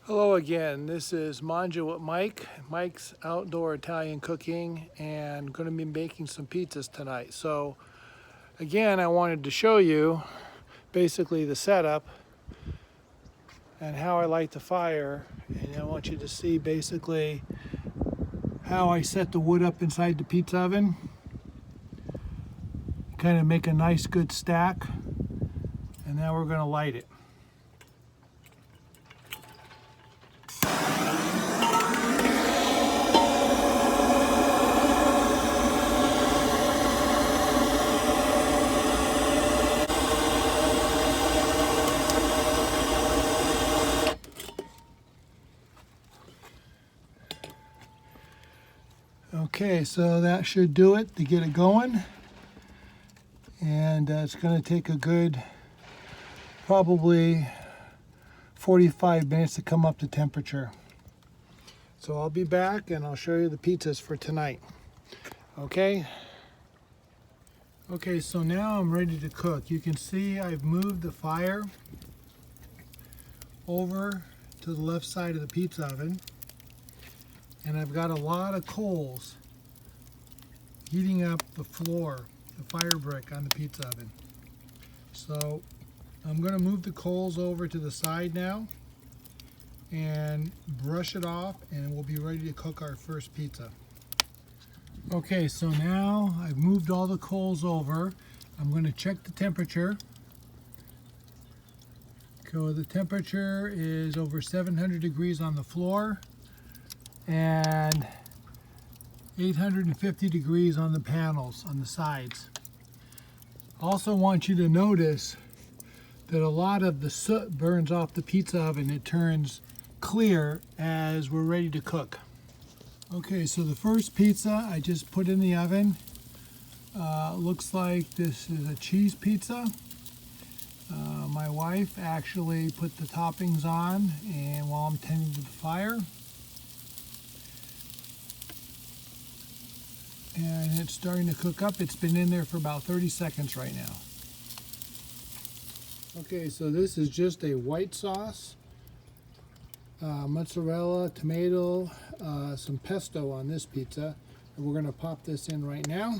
Hello again, this is Manja with Mike's Outdoor Italian Cooking, and going to be making some pizzas tonight. So again, I wanted to show you basically the setup and how I light the fire, and I want you to see basically how I set the wood up inside the pizza oven. Kind of make a nice good stack, and now we're going to light it. Okay, so that should do it to get it going, and it's going to take a good probably 45 minutes to come up to temperature. So I'll be back and I'll show you the pizzas for tonight. Okay, so now I'm ready to cook. You can see I've moved the fire over to the left side of the pizza oven, and I've got a lot of coals heating up the floor, the fire brick on the pizza oven. So I'm going to move the coals over to the side now and brush it off, and we'll be ready to cook our first pizza. Okay, so now I've moved all the coals over. I'm going to check the temperature. So the temperature is over 700 degrees on the floor and 850 degrees on the panels on the sides. Also want you to notice that a lot of the soot burns off the pizza oven. It turns clear as we're ready to cook. Okay, so the first pizza I just put in the oven. Looks like this is a cheese pizza. My wife actually put the toppings on, and while I'm tending to the fire, and it's starting to cook up. It's been in there for about 30 seconds right now. Okay, so this is just a white sauce, mozzarella, tomato, some pesto on this pizza, and we're going to pop this in right now.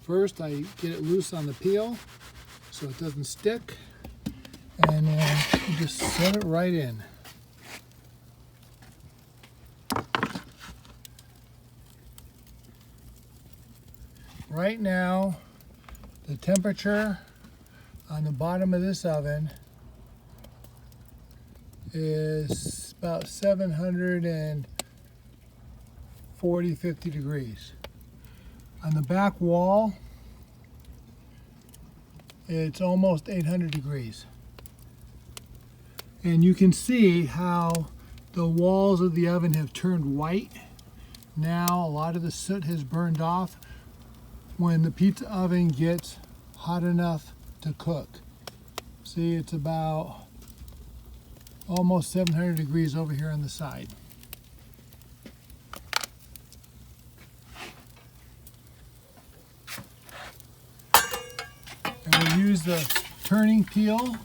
First, I get it loose on the peel so it doesn't stick, and then you just set it right in. Right now, the temperature on the bottom of this oven is about 740-50 degrees. On the back wall, it's almost 800 degrees. And you can see how the walls of the oven have turned white. Now a lot of the soot has burned off when the pizza oven gets hot enough to cook. See, it's about almost 700 degrees over here on the side. And we'll use the turning peel to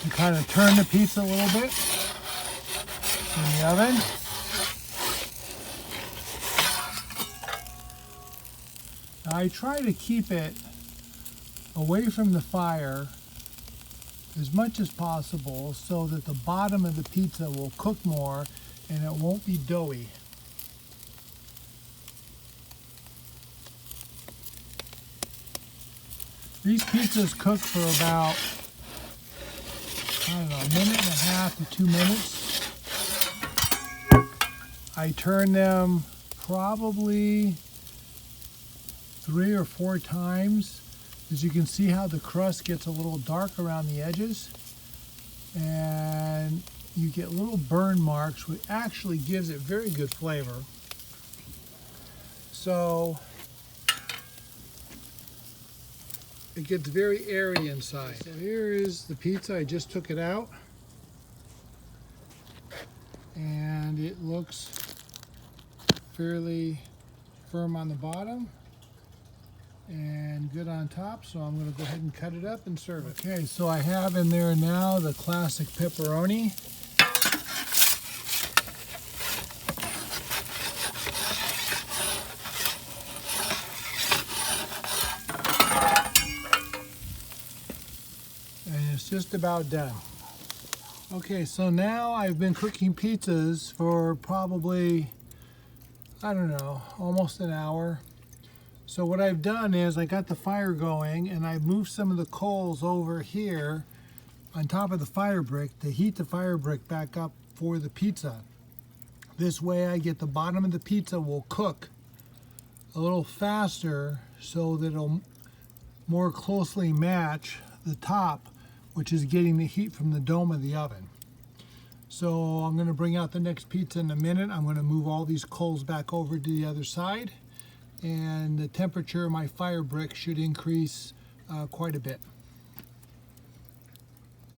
kind of turn the pizza a little bit in the oven. I try to keep it away from the fire as much as possible so that the bottom of the pizza will cook more and it won't be doughy. These pizzas cook for about, I don't know, a minute and a half to 2 minutes. I turn them probably 3 or 4 times. As you can see how the crust gets a little dark around the edges, and you get little burn marks, which actually gives it very good flavor. So it gets very airy inside. So here is the pizza. I just took it out, and it looks fairly firm on the bottom. and good on top, so I'm going to go ahead and cut it up and serve it. Okay, so I have in there now the classic pepperoni. And it's just about done. Okay, so now I've been cooking pizzas for probably, I don't know, almost an hour. So what I've done is I got the fire going and I moved some of the coals over here on top of the fire brick to heat the fire brick back up for the pizza. This way I get the bottom of the pizza will cook a little faster so that it'll more closely match the top, which is getting the heat from the dome of the oven. So I'm going to bring out the next pizza in a minute. I'm going to move all these coals back over to the other side, and the temperature of my fire brick should increase quite a bit.